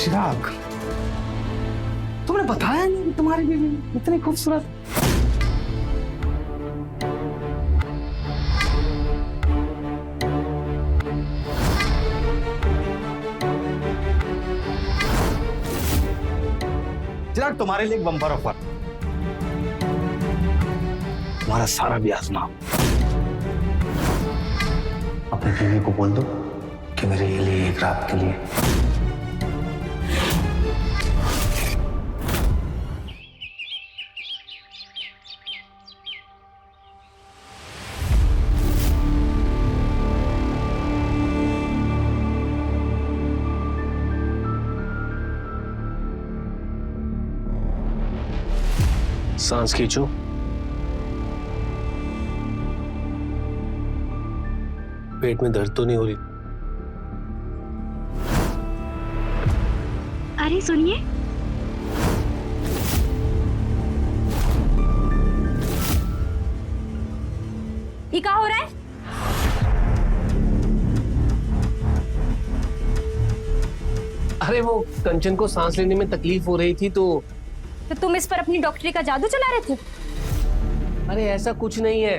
चिराग, तुमने बताया नहीं कि तुम्हारी बीवी इतनी खूबसूरत। चिराग, तुम्हारे लिए एक बम्पर ऑफर, तुम्हारा सारा ब्याह नाम अपने बीवी को बोल दो कि मेरे लिए एक रात के लिए। सांस खींचो। पेट में दर्द तो नहीं हो रही? अरे सुनिए, ये क्या हो रहा है? अरे वो कंचन को सांस लेने में तकलीफ हो रही थी तो तुम इस पर अपनी डॉक्टरी का जादू चला रहे थे? अरे ऐसा कुछ नहीं है,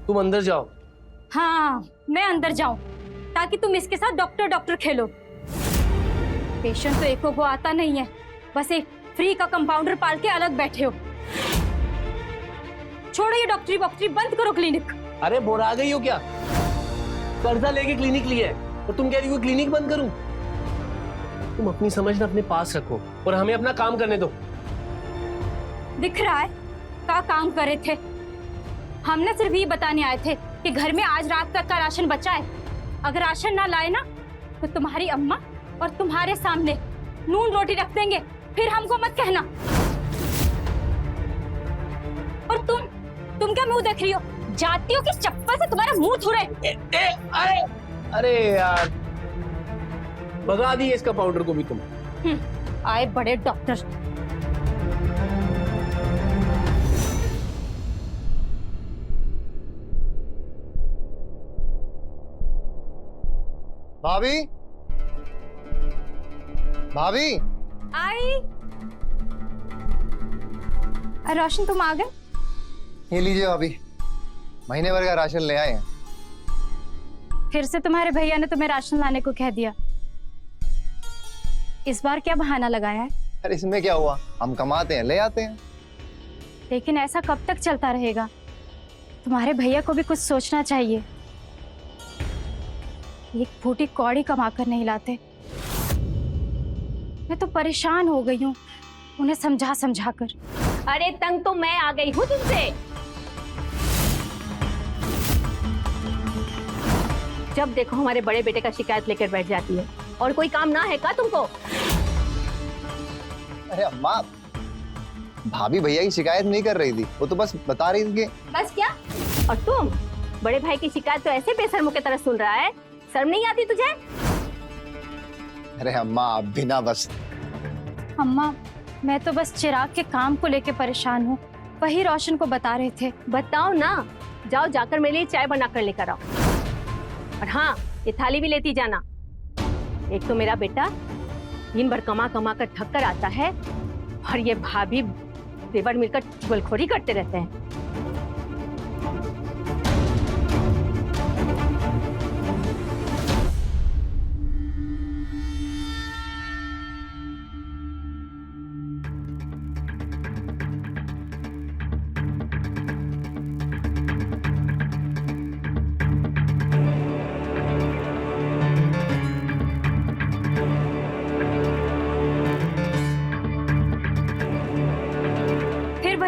तुम अंदर जाओ। हाँ, मैं अंदर जाऊं ताकि तुम इसके साथ डॉक्टर डॉक्टर खेलो। पेशेंट तो एको को आता नहीं है, बस एक फ्री का कंपाउंडर पाल के अलग बैठे हो। छोड़ो ये डॉक्टरी बॉक्टरी, बंद करो क्लिनिक। अरे बोरा गई हो क्या? कर्जा लेके क्लिनिक लिया है और तुम कह रही हो क्लिनिक बंद करूं? तुम अपनी समझ ना अपने पास रखो और हमें अपना काम करने दो। दिख रहा है क्या काम कर रहे थे? हमने सिर्फ ये बताने आए थे कि घर में आज रात तक का राशन बचा है। अगर राशन ना लाए ना तो तुम्हारी अम्मा और तुम्हारे सामने नून रोटी रख देंगे, फिर हमको मत कहना। और तुम क्या मुंह देख रही हो? जातियों की चप्पल से तुम्हारा मुंह थुरे। अरे यार, भगा दिए इसका पाउडर को भी तुम। आए बड़े डॉक्टर। भाभी, भाभी। आई। रोशन, तुम आ गए? ये लीजिए भाभी, महीने भर का राशन ले आए हैं। फिर से तुम्हारे भैया ने तुम्हें राशन लाने को कह दिया। इस बार क्या बहाना लगाया है? अरे इसमें क्या हुआ, हम कमाते हैं ले आते हैं। लेकिन ऐसा कब तक चलता रहेगा? तुम्हारे भैया को भी कुछ सोचना चाहिए। एक फूटी कौड़ी कमा कर नहीं लाते। मैं तो परेशान हो गई हूँ उन्हें समझा समझा कर। अरे तंग तो मैं आ गई हूँ तुमसे। जब देखो हमारे बड़े बेटे का शिकायत लेकर बैठ जाती है। और कोई काम ना है का तुमको? अरे अम्मा, भाभी भैया की शिकायत नहीं कर रही थी, वो तो बस बता रही थी कि। बस क्या? और तुम बड़े भाई की शिकायत तो ऐसे बेशर्मों की तरह सुन रहा है, शर्म नहीं आती तुझे? अरे अम्मा, आप भी ना बस। अम्मा, मैं तो बस चिराग के काम को लेके परेशान हूँ, वही रोशन को बता रहे थे। बताओ ना, जाओ जाकर मेरे लिए चाय बना कर लेकर आओ। और हाँ, ये थाली भी लेती जाना। एक तो मेरा बेटा दिन भर कमा कमा कर थक कर आता है और ये भाभी देवर मिलकर चुगलखोरी करते रहते हैं।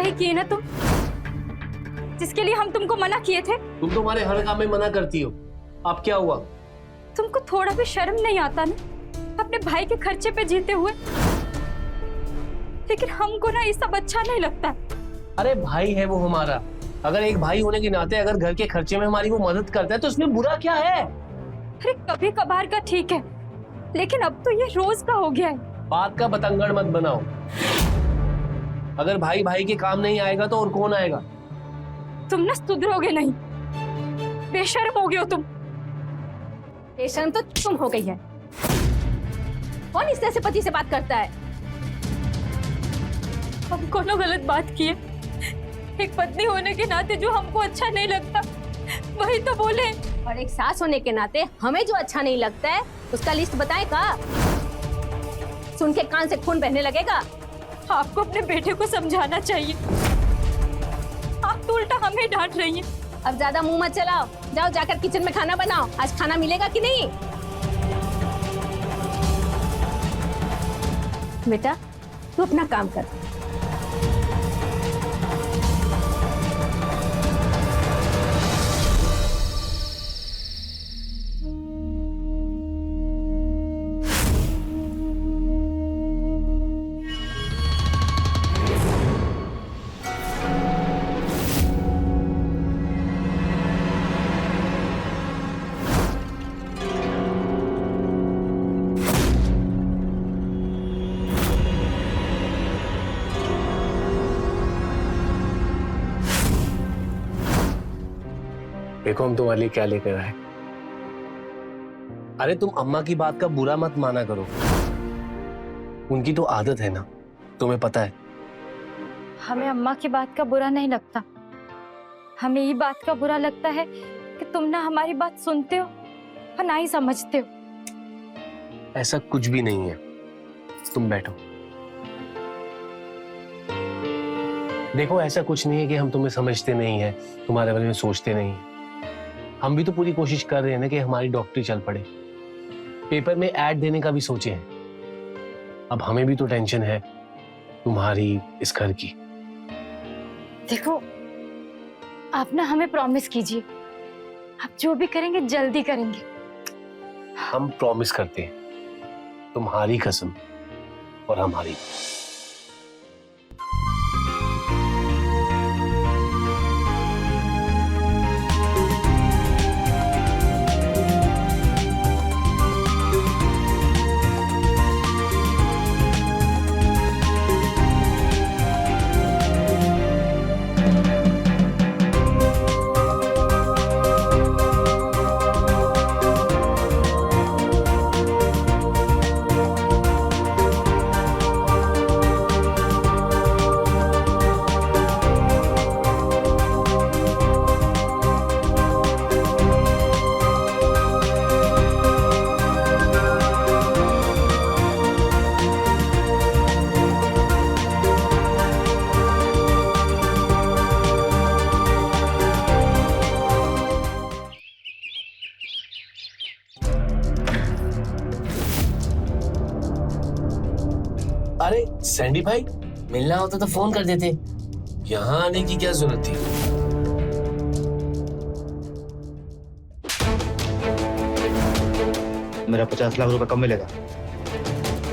किए ना तुम, जिसके लिए हम तुमको मना किए थे। तुम तो हमारे हर काम में मना करती हो, अब क्या हुआ? तुमको थोड़ा भी शर्म नहीं आता ना अपने भाई के खर्चे पे जीते हुए? लेकिन हमको ना ये सब अच्छा नहीं लगता। अरे भाई है वो हमारा, अगर एक भाई होने के नाते अगर घर के खर्चे में हमारी वो मदद करता है तो उसमें बुरा क्या है? अरे कभी कभार का ठीक है, लेकिन अब तो ये रोज का हो गया है। बात का बतंगड़ मत बनाओ। अगर भाई भाई के काम नहीं आएगा तो और कौन आएगा? तुम ना सुधरोगे नहीं, बेशर्म हो गए हो तुम। बेशर्म तो तुम हो गई है। कौन इस तरह से पति से बात करता है? हम कोनो गलत बात किए? एक पत्नी होने के नाते जो हमको अच्छा नहीं लगता वही तो बोले। और एक सास होने के नाते हमें जो अच्छा नहीं लगता है उसका लिस्ट बताए का? सुन के कान से खून बहने लगेगा। आपको अपने बेटे को समझाना चाहिए, आप तो उल्टा हमें डांट रही हैं। अब ज्यादा मुंह मत चलाओ, जाओ जाकर किचन में खाना बनाओ। आज खाना मिलेगा कि नहीं? बेटा तू अपना काम कर। देखो हम तुम्हारे लिए क्या लेकर आए। अरे तुम अम्मा की बात का बुरा मत माना करो, उनकी तो आदत है ना, तुम्हें पता है। हमें अम्मा की बात का बुरा नहीं लगता, हमें ये बात का बुरा लगता है कि तुम ना हमारी बात सुनते हो और ना ही समझते हो। ऐसा कुछ भी नहीं है, तुम बैठो। देखो ऐसा कुछ नहीं है कि हम तुम्हें समझते नहीं है, तुम्हारे बारे में सोचते नहीं है। हम भी तो पूरी कोशिश कर रहे हैं ना कि हमारी डॉक्टरी चल पड़े, पेपर में ऐड देने का भी सोचे हैं। अब हमें भी तो टेंशन है तुम्हारी, इस घर की। देखो आप ना हमें प्रॉमिस कीजिए, आप जो भी करेंगे जल्दी करेंगे। हम प्रॉमिस करते हैं, तुम्हारी कसम और हमारी। अरे सैंडी भाई, मिलना होता तो फोन कर देते, यहाँ आने की क्या जरूरत थी? मेरा 50 लाख रुपए कब मिलेगा?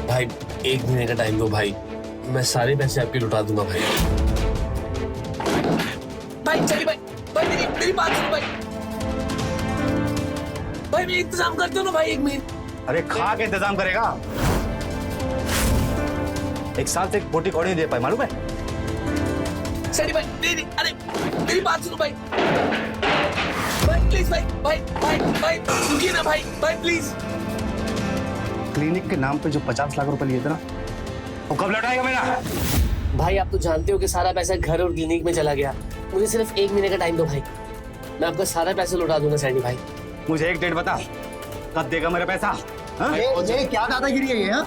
भाई 1 महीने का टाइम दो भाई, मैं सारे पैसे आपके लौटा दूंगा भाई। भाई चलिए भाई, भाई मेरी बात सुनो भाई। भाई मैं इंतजाम करते हो ना भाई 1 महीने। अरे खा के इंतजाम करेगा, 1 साल से एक बोटी कौड़ी नहीं दे पाए, मालूम है? सैंडी भाई नहीं, अरे मेरी बात सुनो भाई। भाई प्लीज भाई, भाई भाई भाई रुकिए ना भाई, भाई प्लीज। क्लिनिक के नाम पे जो 50 लाख रुपए लिए थे ना, वो कब लौटाएगा मेरा? भाई आप तो जानते हो कि सारा पैसा घर और क्लिनिक में चला गया, मुझे सिर्फ 1 महीने का टाइम दो भाई, मैं आपका सारा पैसा लौटा दूंगा सैंडी भाई। मुझे एक डेट बता, कब देगा मेरा पैसा? ये क्या दादागिरी है ये? हाँ?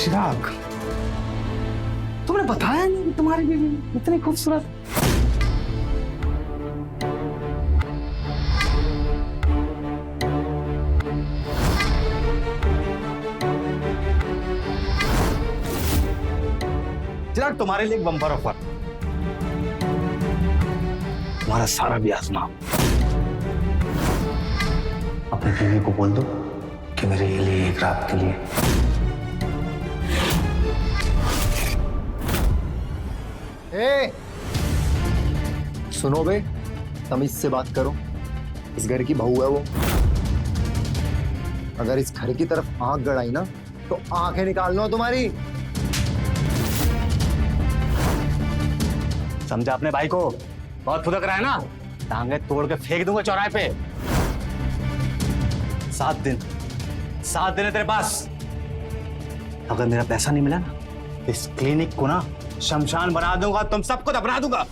चिराग, तुमने बताया नहीं कि तुम्हारी बीवी इतनी खूबसूरत। गुजरात तुम्हारे लिए एक बम्पर ऑफर, तुम्हारा सारा भी आजमा। अपने प्रेमी को बोल दो कि मेरे लिए एक रात के लिए सुनो बे, तमीज से बात करो। इस घर की बहू है वो। अगर इस घर की तरफ आंख गड़ाई ना तो आंखें निकाल लो तुम्हारी। समझा अपने भाई को? बहुत फुदक रहा है ना, टांगे तोड़ के फेंक दूंगा चौराहे पे। 7 दिन है तेरे पास। अगर मेरा पैसा नहीं मिला ना, इस क्लिनिक को ना शमशान बना दूंगा, तुम सबको दफना दूंगा।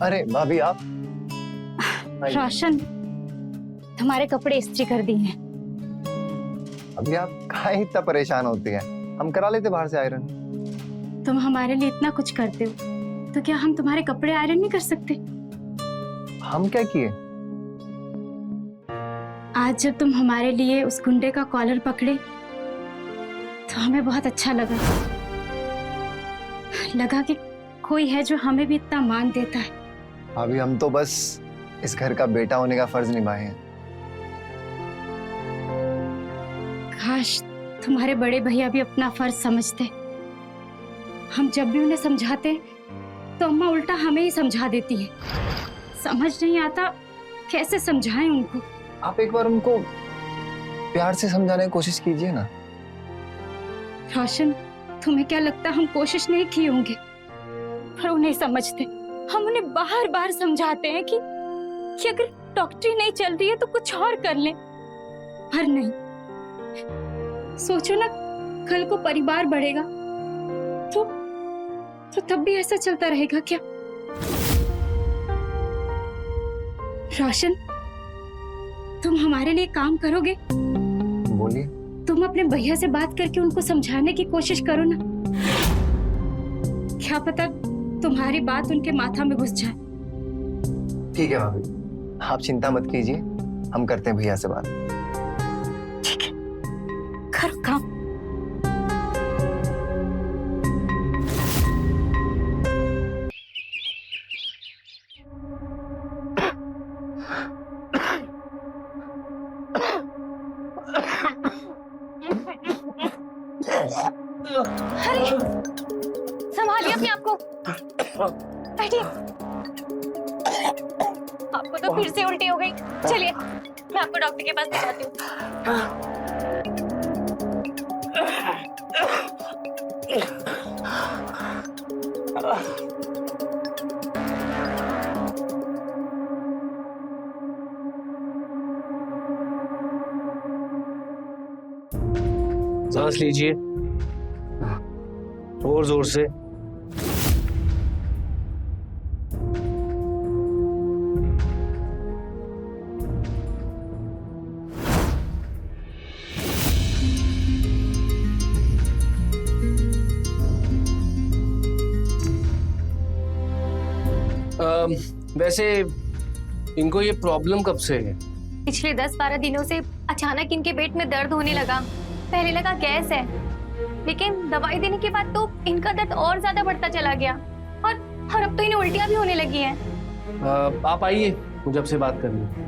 अरे भाभी आप रोशन, तुम्हारे कपड़े इस्त्री कर दिए हैं। अभी आप काहे इतना परेशान होती हैं? हम करा लेते बाहर से आयरन। तुम हमारे लिए इतना कुछ करते हो, तो क्या हम तुम्हारे कपड़े आयरन नहीं कर सकते? हम क्या किए? आज जब तुम हमारे लिए उस गुंडे का कॉलर पकड़े तो हमें बहुत अच्छा लगा कि कोई है जो हमें भी इतना मान देता है। अभी हम तो बस इस घर का बेटा होने का फर्ज निभाए हैं। काश तुम्हारे बड़े भैया भी अपना फर्ज समझते। हम जब भी उन्हें समझाते तो अम्मा उल्टा हमें ही समझा देती है। समझ नहीं आता कैसे समझाएं उनको। आप एक बार उनको प्यार से समझाने की कोशिश कीजिए ना। रोशन, तुम्हें क्या लगता हम कोशिश नहीं किए होंगे? पर वो नहीं समझते। हम उन्हें बार बार समझाते हैं कि अगर डॉक्टरी नहीं चल रही है तो कुछ और कर लें, पर नहीं। सोचो ना, कल को परिवार बढ़ेगा तो तब भी ऐसा चलता रहेगा क्या? रोशन, तुम हमारे लिए काम करोगे? बोलिए। तुम अपने भैया से बात करके उनको समझाने की कोशिश करो ना। क्या पता तुम्हारी बात उनके माथा में घुस जाए। ठीक है भाभी, आप चिंता मत कीजिए, हम करते हैं भैया से बात। ठीक है, करो काम। अरे, संभालिए अपने आप को। बैठिए। आपको तो फिर से उल्टी हो गई। चलिए, मैं आपको डॉक्टर के पास ले जाती हूँ। सांस लीजिए और जोर से। वैसे इनको ये प्रॉब्लम कब से है? पिछले 10-12 दिनों से अचानक इनके पेट में दर्द होने लगा। पहले लगा गैस है, लेकिन दवाई देने के बाद तो इनका दर्द और ज्यादा बढ़ता चला गया और अब तो इन्हें उल्टियां भी होने लगी हैं। आप आइए, मुझे आपसे बात करनी है।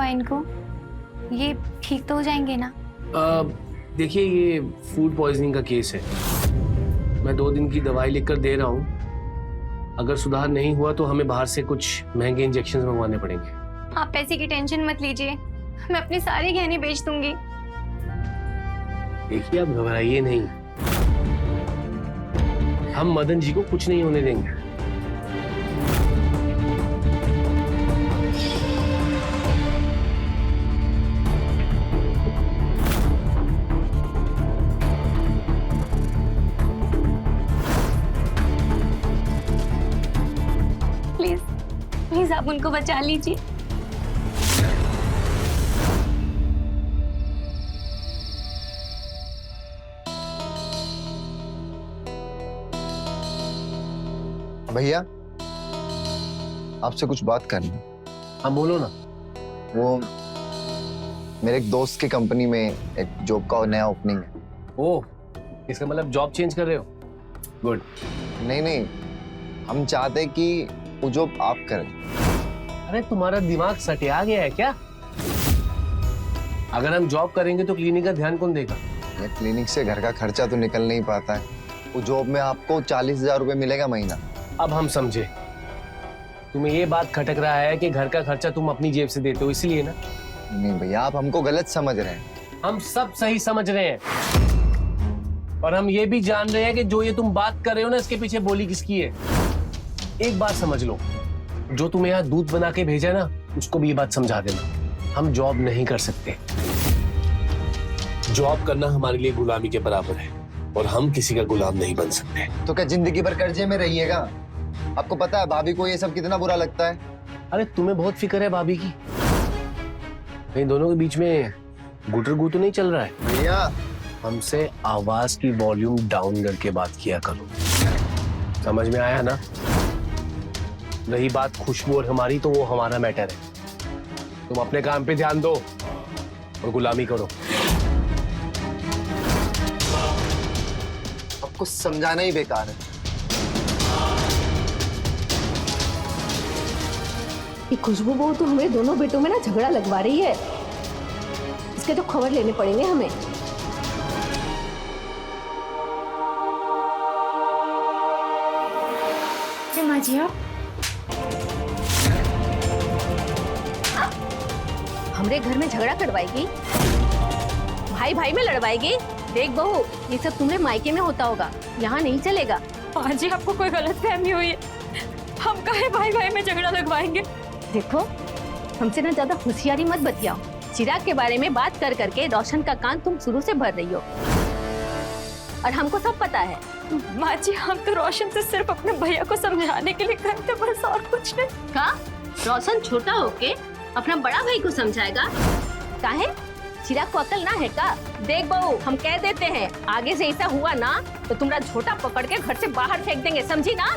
हुआ है इनको? ये ठीक तो हो जाएंगे ना? देखिए, ये फूड पॉइजनिंग का केस है। मैं 2 दिन की दवाई लिखकर दे रहा हूँ। अगर सुधार नहीं हुआ तो हमें बाहर से कुछ महंगे इंजेक्शन मंगवाने पड़ेंगे। आप पैसे की टेंशन मत लीजिए, मैं अपने सारे गहने बेच दूंगी। देखिए, आप घबराइए नहीं, हम मदन जी को कुछ नहीं होने देंगे। प्लीज प्लीज आप उनको बचा लीजिए। भैया, आपसे कुछ बात करनी। हाँ बोलो ना। वो मेरे एक दोस्त की कंपनी में एक जॉब का नया ओपनिंग है। ओह, इसका मतलब जॉब चेंज कर रहे हो? गुड। नहीं नहीं, हम चाहते हैं कि वो जॉब आप करें। अरे तुम्हारा दिमाग सटिया गया है क्या? अगर हम जॉब करेंगे तो क्लिनिक का ध्यान कौन देगा? ये क्लिनिक से घर का खर्चा तो निकल नहीं पाता है। वो जॉब में आपको 40,000 रुपए मिलेगा महीना। अब हम समझे, तुम्हें ये बात खटक रहा है कि घर का खर्चा तुम अपनी जेब से देते हो, इसलिए ना? नहीं भैया, आप हमको गलत समझ रहे हैं। हम सब सही समझ रहे हैं, और हम ये भी जान रहे हैं कि जो ये तुम बात कर रहे हो ना, इसके पीछे बोली किसकी है। एक बात समझ लो, जो तुम्हें यहाँ दूध बना के भेजा है ना, उसको भी ये बात समझा देना, हम जॉब नहीं कर सकते। जॉब करना हमारे लिए गुलामी के बराबर है, और हम किसी का गुलाम नहीं बन सकते। तो क्या जिंदगी भर कर्जे में रहिएगा? आपको पता है भाभी को ये सब कितना बुरा लगता है? अरे तुम्हें बहुत फिक्र है भाभी की। इन दोनों के बीच में गुटर गू तो नहीं चल रहा है? भैया, हमसे आवाज की वॉल्यूम डाउन करके बात किया करो, समझ में आया ना? रही बात खुशबू और हमारी, तो वो हमारा मैटर है। तुम अपने काम पे ध्यान दो और गुलामी करो। आपको समझाना ही बेकार है। ये खुशबू बहू तो हमें दोनों बेटों में ना झगड़ा लगवा रही है। इसके तो खबर लेने पड़ेंगे हमें। माँ जी, आप हमरे घर में झगड़ा करवाएगी, भाई भाई में लड़वाएगी। देख बहू, ये सब तुम्हारे मायके में होता होगा, यहाँ नहीं चलेगा। माँ जी, आपको कोई गलतफहमी हुई है, हम काहे भाई भाई में झगड़ा लगवाएंगे? देखो, हमसे ना ज्यादा होशियारी मत बतियाओ। चिराग के बारे में बात कर करके रोशन का कान तुम शुरू से भर रही हो, और हमको सब पता है। माँ जी, हम तो रोशन से सिर्फ अपने भैया को समझाने के लिए गए थे, बस और कुछ नहीं। का रोशन छोटा होके अपना बड़ा भाई को समझाएगा? काहे? चिराग को अकल ना है का? देख बहू, हम कह देते हैं, आगे से ऐसा हुआ ना तो तुम्हारा झोटा पकड़ के घर से बाहर फेंक देंगे, समझी ना?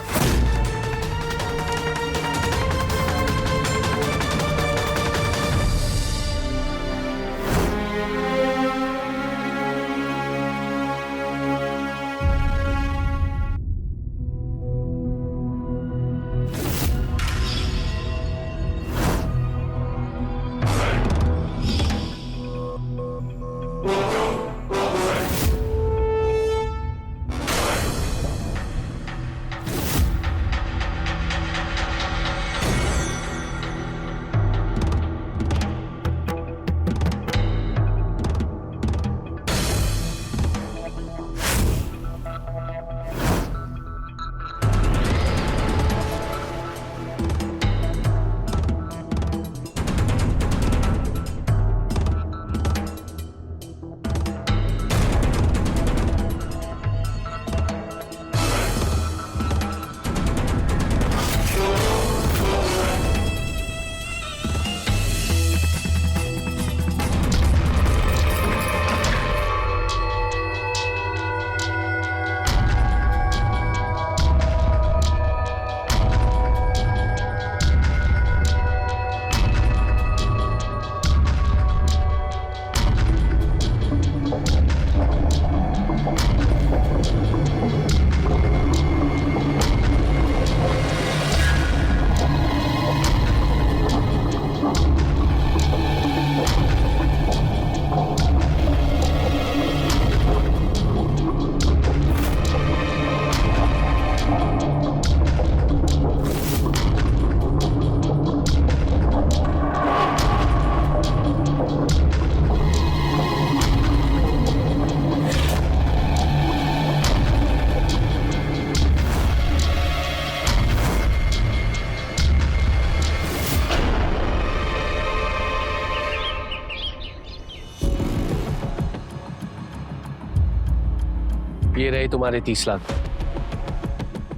ये रहे तुम्हारे 30 लाख।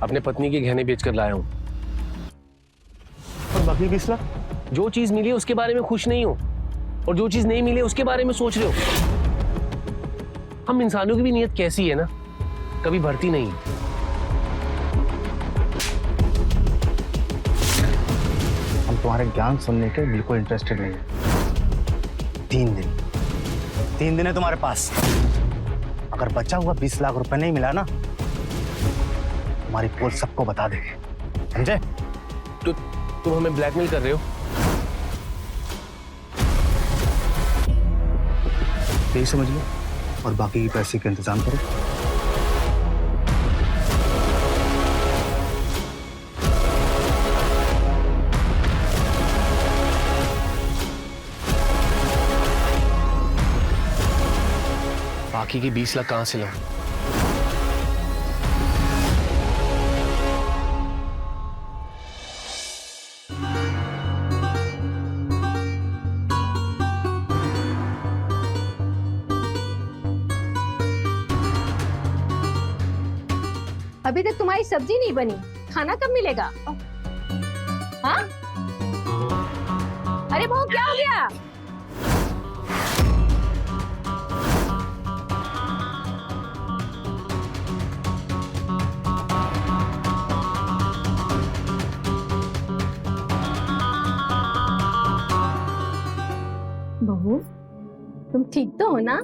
अपने पत्नी के गहने बेचकर लाया हूँ। और बाकी 20 लाख? जो चीज मिली उसके बारे में खुश नहीं हो, और जो चीज नहीं मिली उसके बारे में सोच रहे हो। हम इंसानों की भी नीयत कैसी है ना, कभी भरती नहीं। हम तुम्हारे ज्ञान सुनने के बिल्कुल इंटरेस्टेड नहीं है। 3 दिन है तुम्हारे पास। अगर बचा हुआ 20 लाख रुपए नहीं मिला ना, हमारी पोल सबको बता देंगे, समझे? तो तुम हमें ब्लैकमेल कर रहे हो? यही समझ लो, और बाकी के पैसे का इंतजाम करो। बाकी की 20 लाख कहां से लाऊं? अभी तक तुम्हारी सब्जी नहीं बनी, खाना कब मिलेगा? हाँ? अरे बहू क्या हो गया? बहू तुम ठीक तो हो ना?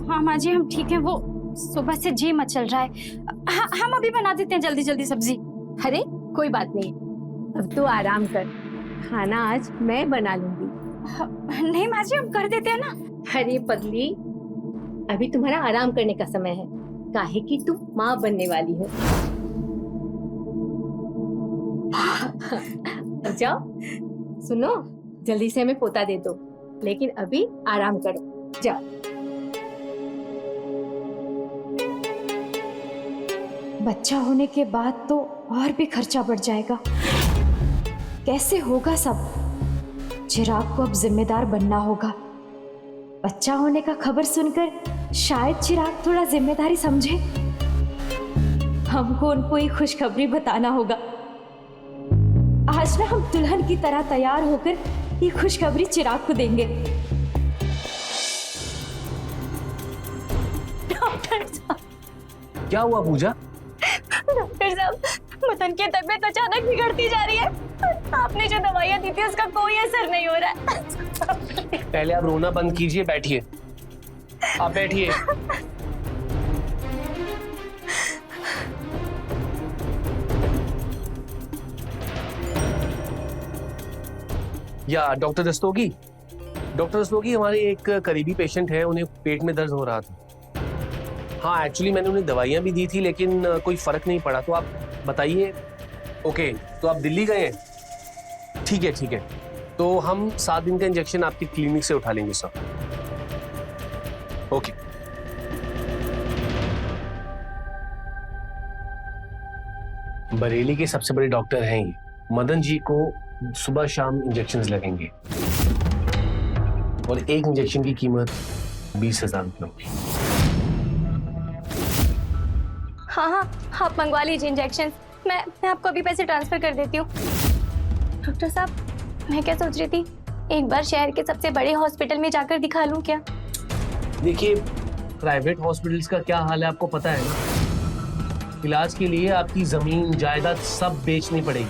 हाँ माँ जी, हम ठीक है। वो सुबह से जी मचल रहा है। हम अभी बना देते हैं जल्दी जल्दी सब्जी। अरे कोई बात नहीं, अब तू आराम कर, खाना आज मैं बना लूंगी। नहीं माँ जी, हम कर देते हैं ना। अरे पगली, अभी तुम्हारा आराम करने का समय है, काहे कि तुम माँ बनने वाली हो। जाओ, सुनो, जल्दी से हमें पोता दे दो, लेकिन अभी आराम करो, जाओ। बच्चा होने के बाद तो और भी खर्चा बढ़ जाएगा। कैसे होगा सब? चिराग को अब जिम्मेदार बनना होगा। बच्चा होने का खबर सुनकर शायद चिराग थोड़ा जिम्मेदारी समझे। हमको उनको ये खुशखबरी बताना होगा। आज ना हम दुल्हन की तरह तैयार होकर ये खुशखबरी चिराग को देंगे। डॉक्टर साहब, क्या हुआ पूजा? डॉक्टर साहब, मदन की तबीयत अचानक बिगड़ती जा रही है। आपने जो दवाइयाँ दी थी उसका कोई असर नहीं हो रहा है। पहले आप रोना बंद कीजिए, बैठिए। आप बैठिए। या डॉक्टर दस्तोगी? डॉक्टर दस्तोगी, हमारे एक करीबी पेशेंट है, उन्हें पेट में दर्द हो रहा था। हाँ, एक्चुअली मैंने उन्हें दवाइयाँ भी दी थी, लेकिन कोई फर्क नहीं पड़ा। तो आप बताइए। ओके, तो आप दिल्ली गए हैं? ठीक है ठीक है, तो हम 7 दिन का इंजेक्शन आपकी क्लिनिक से उठा लेंगे सर। ओके। बरेली के सबसे बड़े डॉक्टर हैं ये। मदन जी को सुबह शाम इंजेक्शंस लगेंगे, और एक इंजेक्शन की कीमत 20,000 रुपये होगी। हाँ हाँ, आप मंगवा लीजिए इंजेक्शन। मैं आपको अभी पैसे ट्रांसफर कर देती हूँ। डॉक्टर साहब, मैं क्या सोच रही थी, एक बार शहर के सबसे बड़े हॉस्पिटल में जाकर दिखा लूँ क्या? देखिए, प्राइवेट हॉस्पिटल्स का क्या हाल है आपको पता है ना। इलाज के लिए आपकी जमीन जायदाद सब बेचनी पड़ेगी।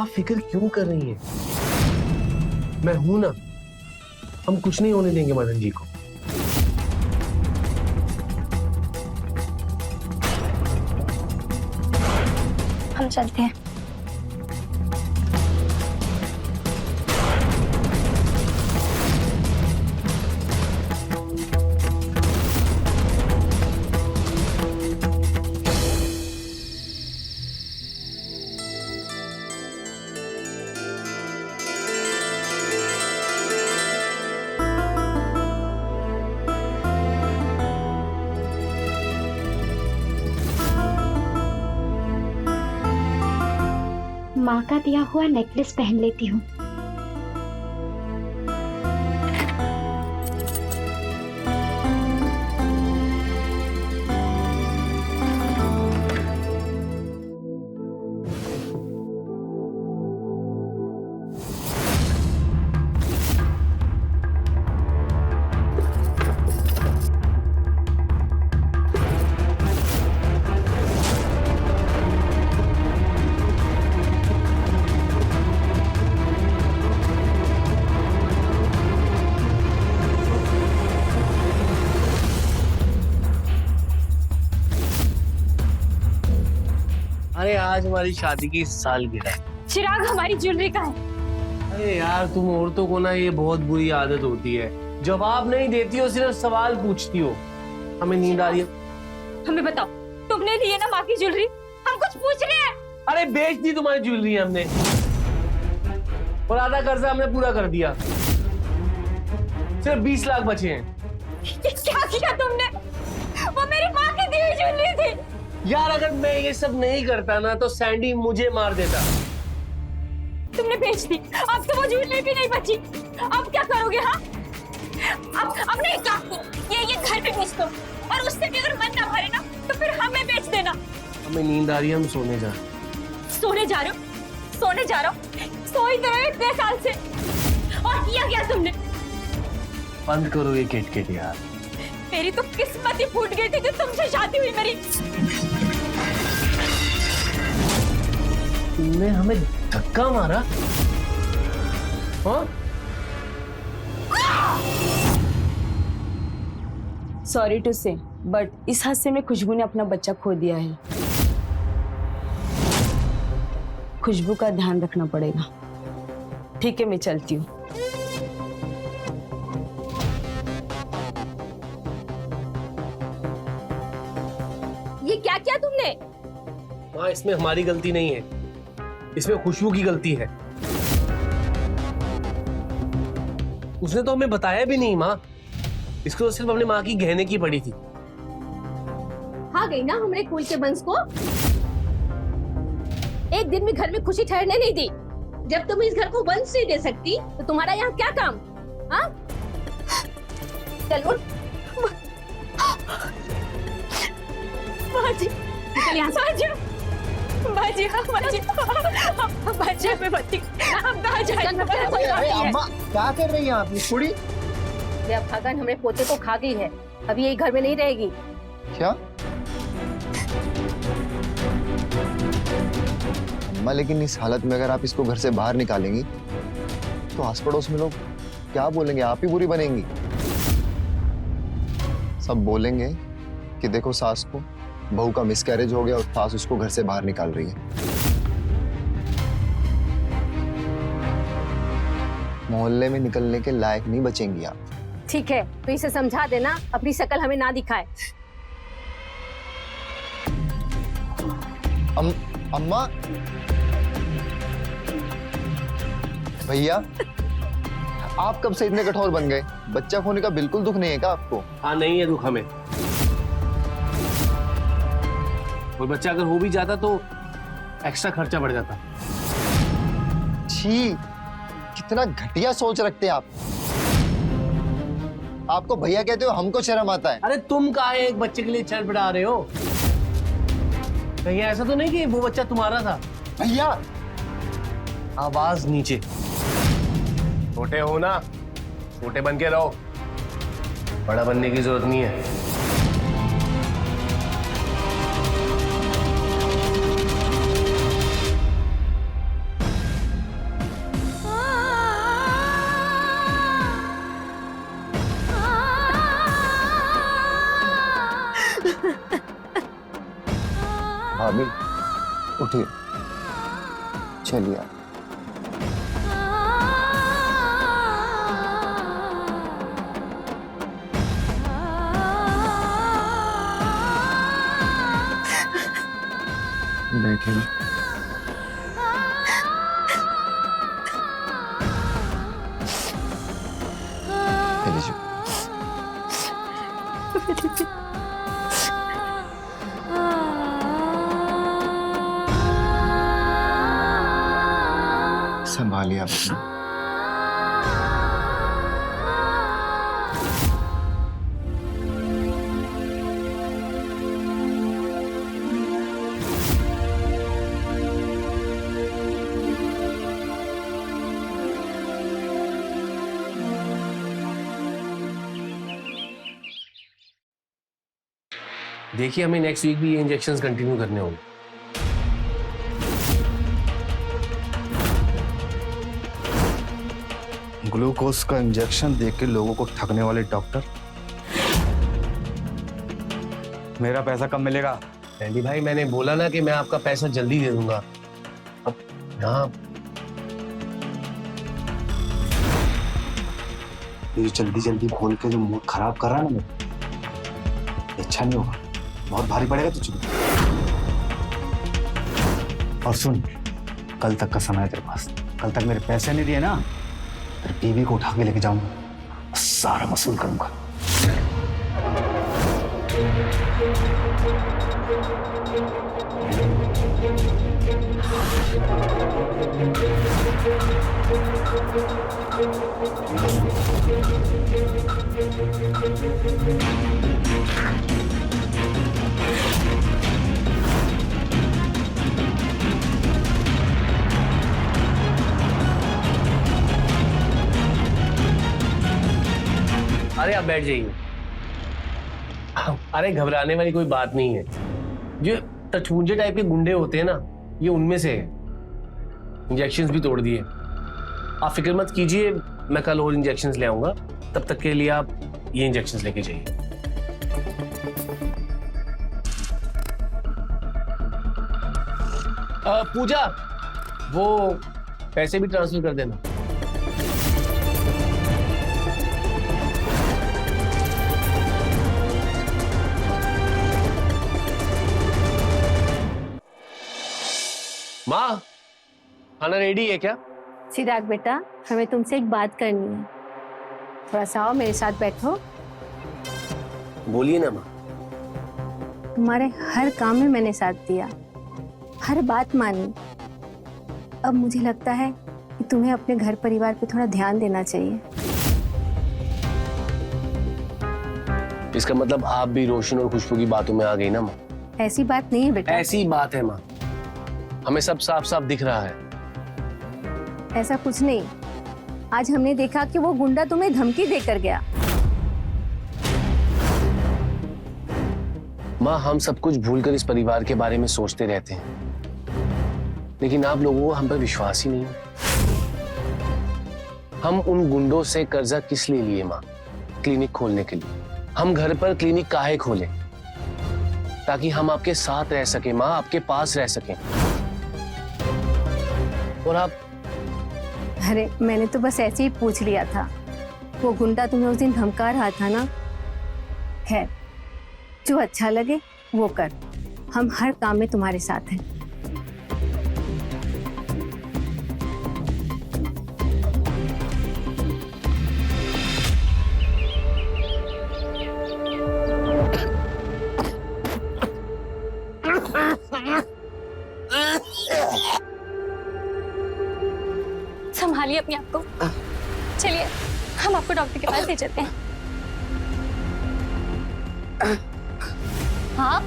आप फिक्र क्यों कर रही हैं? मैं हूं ना, हम कुछ नहीं होने देंगे मदन जी को। हम चलते हैं। माँ का दिया हुआ नेकलेस पहन लेती हूँ। अरे आज हमारी शादी की सालगिरह है। चिराग हमारी ज्वेलरी का है। अरे यार तुम औरतों को ना ये बहुत बुरी आदत होती है, जवाब नहीं देती हो, सिर्फ सवाल पूछती हो। हमें नींद आ रही है। हमें बताओ, तुमने ली है ना माँ की ज्वेलरी? हम कुछ पूछ रहे हैं। अरे बेच दी तुम्हारी ज्वेलरी हमने, और आधा कर्जा हमने पूरा कर दिया। सिर्फ 20 लाख बचे हैं। ये क्या किया तुमने? वो मेरी माँ की दी हुई ज्वेलरी थी। यार अगर मैं ये सब नहीं करता ना तो सैंडी मुझे मार देता। तुमने बेच दी, अब तो वो ज्वेलरी भी नहीं बची। अब क्या करोगे? हाँ, अब नहीं, काम को ये घर पे बेच दो, और उससे भी अगर मन ना भरे ना तो फिर हमें बेच देना। हमें नींद आ रही है, हम सोने जा। सोने जा रहे हो? सोने जा रहा हूँ? सो ही तो रहे हो इतने साल से, और किया क्या तुमने? बंद करो ये किट यार। मेरी तो किस्मत ही फूट गई थी जो तुमसे शादी हुई मेरी। तुमने हमें धक्का मारा? हाँ? सॉरी टू से, बट इस हादसे में खुशबू ने अपना बच्चा खो दिया है। खुशबू का ध्यान रखना पड़ेगा। ठीक है, मैं चलती हूँ। ये क्या किया तुमने? माँ इसमें हमारी गलती नहीं है, इसमें खुशबू की गलती है। उसने तो हमें बताया भी नहीं माँ, इसको तो सिर्फ अपनी माँ की गहने की पड़ी थी। आ गई ना हमारे कुल के वंश को। एक दिन भी घर में खुशी ठहरने नहीं दी। जब तुम इस घर को वंश नहीं दे सकती तो तुम्हारा यहाँ क्या काम? हाँ, चलो बाजी, निकल यहाँ से। बाजी, बाजी हमें बच्ची, हम कहाँ जाएंगे? अम्मा क्या कर रही हैं आप? ये कुड़ी ये अब खागन हमारे पोते को खा गई है, अभी यही घर में नहीं रहेगी। क्या? अम्मा लेकिन इस हालत में अगर आप इसको घर से बाहर निकालेंगी तो आस पड़ोस में लोग क्या बोलेंगे? आप ही बुरी बनेंगी। सब बोलेंगे कि देखो सास को, बहू का मिसकैरेज हो गया और सास उसको घर से बाहर निकाल रही है। मोहल्ले में निकलने के लायक नहीं बचेंगी आप। ठीक है, तो इसे समझा देना अपनी शक्ल हमें ना दिखाए। अम्मा, भैया आप कब से इतने कठोर बन गए? बच्चा खोने का बिल्कुल दुख नहीं है क्या आपको? हाँ नहीं है दुख हमें, और बच्चा अगर हो भी जाता तो एक्स्ट्रा खर्चा बढ़ जाता। छी, कितना घटिया सोच रखते हैं आप। आपको भैया कहते हो, हमको शर्म आता है। अरे तुम काहे एक बच्चे के लिए छटपटा रहे हो? कहीं ऐसा तो नहीं कि वो बच्चा तुम्हारा था? भैया आवाज नीचे। छोटे हो ना, छोटे बन के रहो, बड़ा बनने की जरूरत नहीं है। भाभी उठिए, चलिए आप। बैठिए। संभालिए आप अपना। देखिए हमें नेक्स्ट वीक भी ये इंजेक्शंस कंटिन्यू करने होंगे। ग्लूकोज का इंजेक्शन देके के लोगों को ठगने वाले डॉक्टर। मेरा पैसा कब मिलेगा? एंडी भाई, मैंने बोला ना कि मैं आपका पैसा जल्दी दे दूंगा। अब यहाँ ये जल्दी जल्दी बोल के जो मूड खराब कर रहा है ना मेरा, ये अच्छा नहीं होगा, बहुत भारी पड़ेगा तुझे। और सुन, कल तक का समय है तेरे पास। कल तक मेरे पैसे नहीं दिए ना, तेरी बीवी को उठा के लेके जाऊंगा, सारा वसूल करूंगा। अरे आप बैठ जाइए। अरे घबराने वाली कोई बात नहीं है। जो टचमुंजे टाइप के गुंडे होते हैं ना, ये उनमें से है। इंजेक्शंस भी तोड़ दिए। आप फिक्र मत कीजिए, मैं कल और इंजेक्शंस ले आऊंगा। तब तक के लिए आप ये इंजेक्शंस लेके जाइए। पूजा, वो पैसे भी ट्रांसफर कर देना। माँ, खाना रेडी है क्या? चिराग बेटा, हमें तुमसे एक बात करनी है। थोड़ा सा आओ, मेरे साथ बैठो। बोलिए ना माँ। तुम्हारे हर काम में मैंने साथ दिया, हर बात मानी। अब मुझे लगता है कि तुम्हें अपने घर परिवार पे थोड़ा ध्यान देना चाहिए। इसका मतलब आप भी रोशन और खुशबू की बातों में आ गई ना माँ? ऐसी बात नहीं है बेटा। ऐसी बात है माँ, हमें सब साफ साफ दिख रहा है। ऐसा कुछ नहीं। आज हमने देखा कि वो गुंडा तुम्हें धमकी देकर गया। माँ, हम सब कुछ भूलकर इस परिवार के बारे में सोचते रहते हैं, लेकिन आप लोगों को हम पर विश्वास ही नहीं है। हम उन गुंडों से कर्जा किस लिए लिए माँ? क्लिनिक खोलने के लिए। हम घर पर क्लिनिक काहे खोले? ताकि हम आपके साथ रह सके माँ, आपके पास रह सकें। और आप? अरे मैंने तो बस ऐसे ही पूछ लिया था। वो गुंडा तुम्हें उस दिन धमका रहा था ना। खैर, जो अच्छा लगे वो कर। हम हर काम में तुम्हारे साथ हैं। संभालिए अपने आप को। चलिए, हम आपको डॉक्टर के पास ले चलते हैं। हाँ,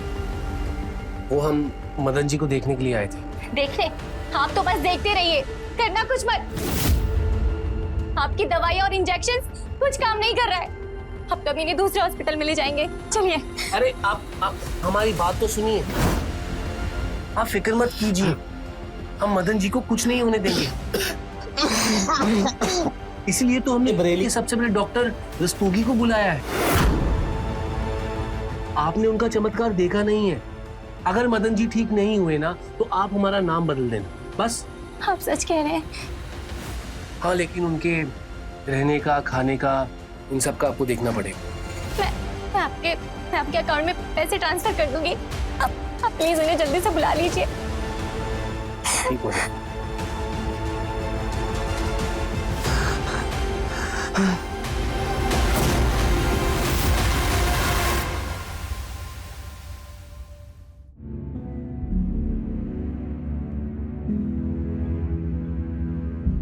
वो हम मदन जी को देखने के लिए आए थे। देखने? आप तो बस देखते रहिए, करना कुछ मत। आपकी दवाई और इंजेक्शन कुछ काम नहीं कर रहा है। अब कभी नहीं दूसरे हॉस्पिटल में ले जाएंगे। चलिए। अरे आप हमारी बात तो सुनिए। आप फिक्र मत कीजिए, हम मदन जी को कुछ नहीं होने देंगे। इसलिए तो हमने बरेली के सबसे बड़े डॉक्टर रस्तोगी को बुलाया है। आपने उनका चमत्कार देखा नहीं है। अगर मदन जी ठीक नहीं हुए ना, तो आप हमारा नाम बदल देना बस। आप सच कह रहे हैं? हाँ, लेकिन उनके रहने का, खाने का, इन सब का आपको देखना पड़ेगा। मैं आपके अकाउंट में पैसे ट्रांसफर कर दूंगी। आप प्लीज उन्हें जल्दी से बुला लीजिए। ठीक हो जाए।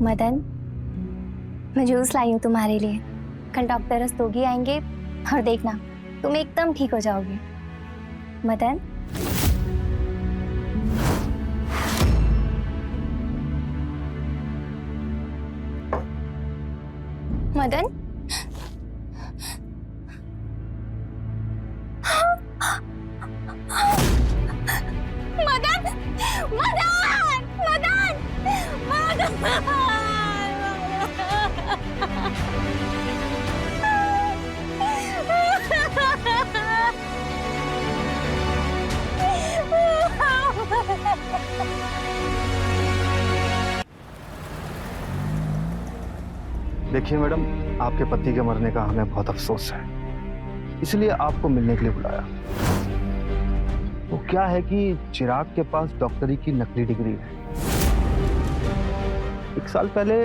मदन, मैं जूस लाई हूँ तुम्हारे लिए। कल डॉक्टर रस्तोगी आएंगे और देखना तुम एकदम ठीक हो जाओगे। मदन, मदन, मदन, मदन, मदन, मदन। देखिए मैडम, आपके पति के मरने का हमें बहुत अफसोस है, इसलिए आपको मिलने के लिए बुलाया। वो क्या है कि चिराग के पास डॉक्टरी की नकली डिग्री है। 1 साल पहले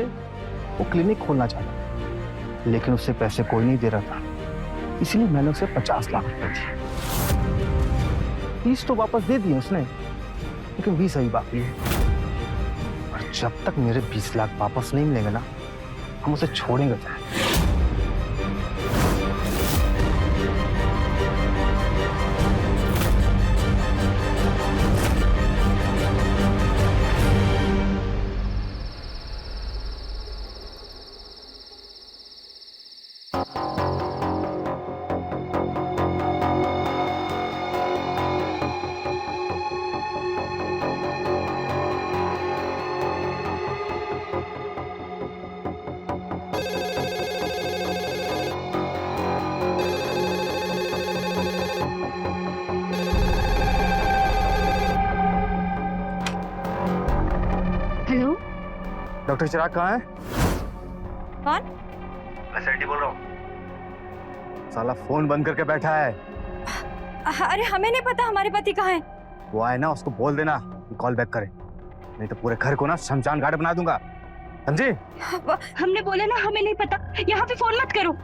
वो क्लिनिक खोलना चाहता, लेकिन उससे पैसे कोई नहीं दे रहा था, इसलिए मैंने उसे 50 लाख रुपए दिए। 30 तो वापस दे दिए उसने, लेकिन 20 अभी बाकी है। और जब तक मेरे 20 लाख वापस नहीं मिलेंगे ना, हम उसे छोड़ेंगे नहीं। हेलो, डॉक्टर चिराग कहाँ है? कौन? मैं सेठी बोल रहा हूँ। साला फोन बंद करके बैठा है। अरे हमें नहीं पता हमारे पति कहाँ हैं। वो आए ना, उसको बोल देना कि कॉल बैक करे, नहीं तो पूरे घर को ना शमशान घाट बना दूंगा, समझी? हमने बोला ना हमें नहीं पता, यहाँ पे फोन मत करो।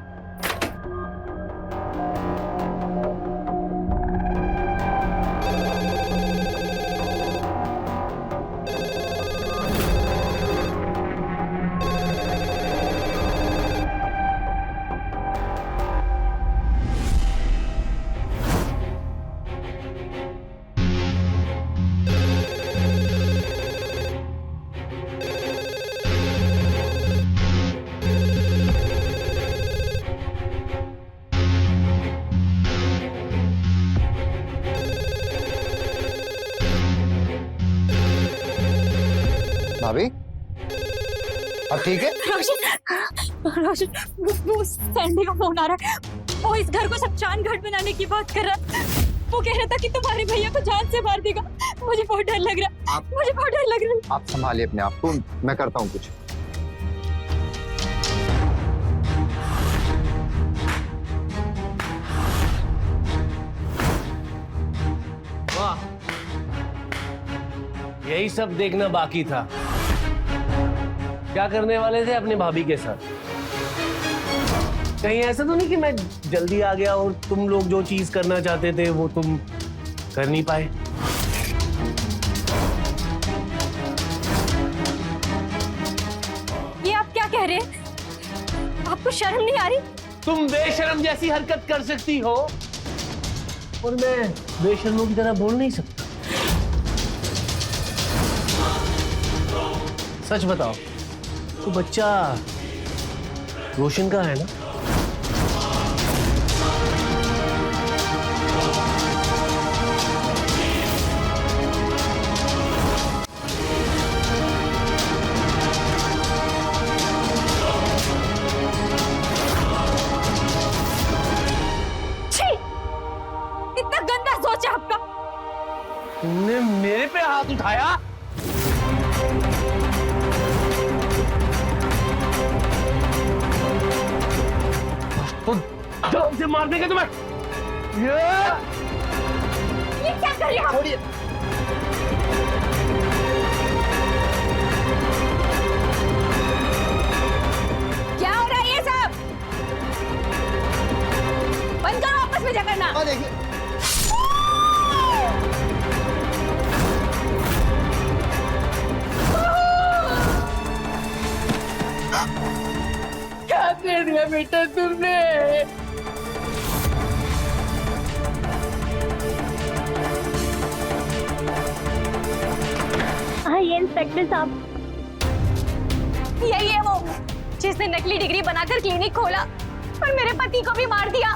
भाभी, अब ठीक है? रोशन, वो सैंडी का फोन आ रहा है। वो इस घर को शमशान घाट बनाने की बात कर रहा है। वो कह रहा था कि तुम्हारे भैया को जान से मार देगा। मुझे बहुत डर लग रहा है, मुझे बहुत डर लग रहा है। आप संभालिए अपने आप को, मैं करता हूँ कुछ। वाह, यही सब देखना बाकी था। क्या करने वाले थे अपनी भाभी के साथ? कहीं ऐसा तो नहीं कि मैं जल्दी आ गया और तुम लोग जो चीज करना चाहते थे वो तुम कर नहीं पाए? ये आप क्या कह रहे हैं? आपको शर्म नहीं आ रही? तुम बेशर्म जैसी हरकत कर सकती हो और मैं बेशर्मों की तरह बोल नहीं सकता। सच बताओ, तो बच्चा रोशन का है ना? छी! इतना गंदा सोच है आपका। तुमने मेरे पे हाथ उठाया? तो जान से मार देंगे तुम्हें। ये क्या कर रहे हो? छोड़िए। क्या हो रहा है ये सब? बंद करो आपस में झगड़ना। देखिए, क्या कर दिया बेटा तुमने? हाँ, ये इंस्पेक्टर साहब, यही है वो जिसने नकली डिग्री बनाकर क्लिनिक खोला और मेरे पति को भी मार दिया।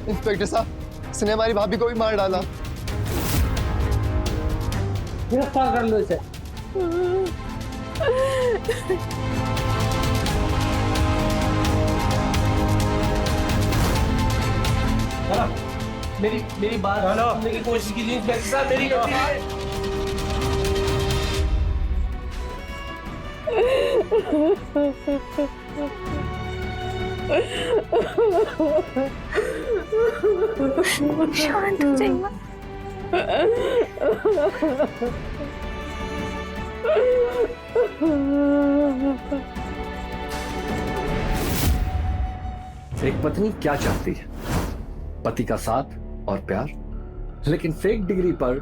इंस्पेक्टर साहब, इसने हमारी भाभी को भी मार डाला। गिरफ्तार कर लो इसे। मेरी बात सुनने की कोशिश कीजिए इंस्पेक्टर साहब, मेरी गलती है। शांत हो जाइए माँ। एक पत्नी क्या चाहती है? पति का साथ और प्यार। लेकिन फेक डिग्री पर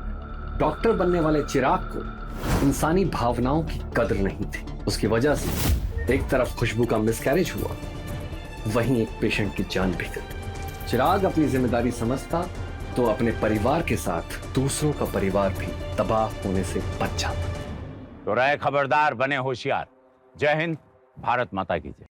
डॉक्टर बनने वाले चिराग को इंसानी भावनाओं की कदर नहीं थी। उसकी वजह से एक तरफ खुशबू का मिसकैरेज हुआ, वहीं एक पेशेंट की जान भी गई। चिराग अपनी जिम्मेदारी समझता तो अपने परिवार के साथ दूसरों का परिवार भी तबाह होने से बच जाता। तो रहे खबरदार, बने होशियार। जय हिंद, भारत माता की जय।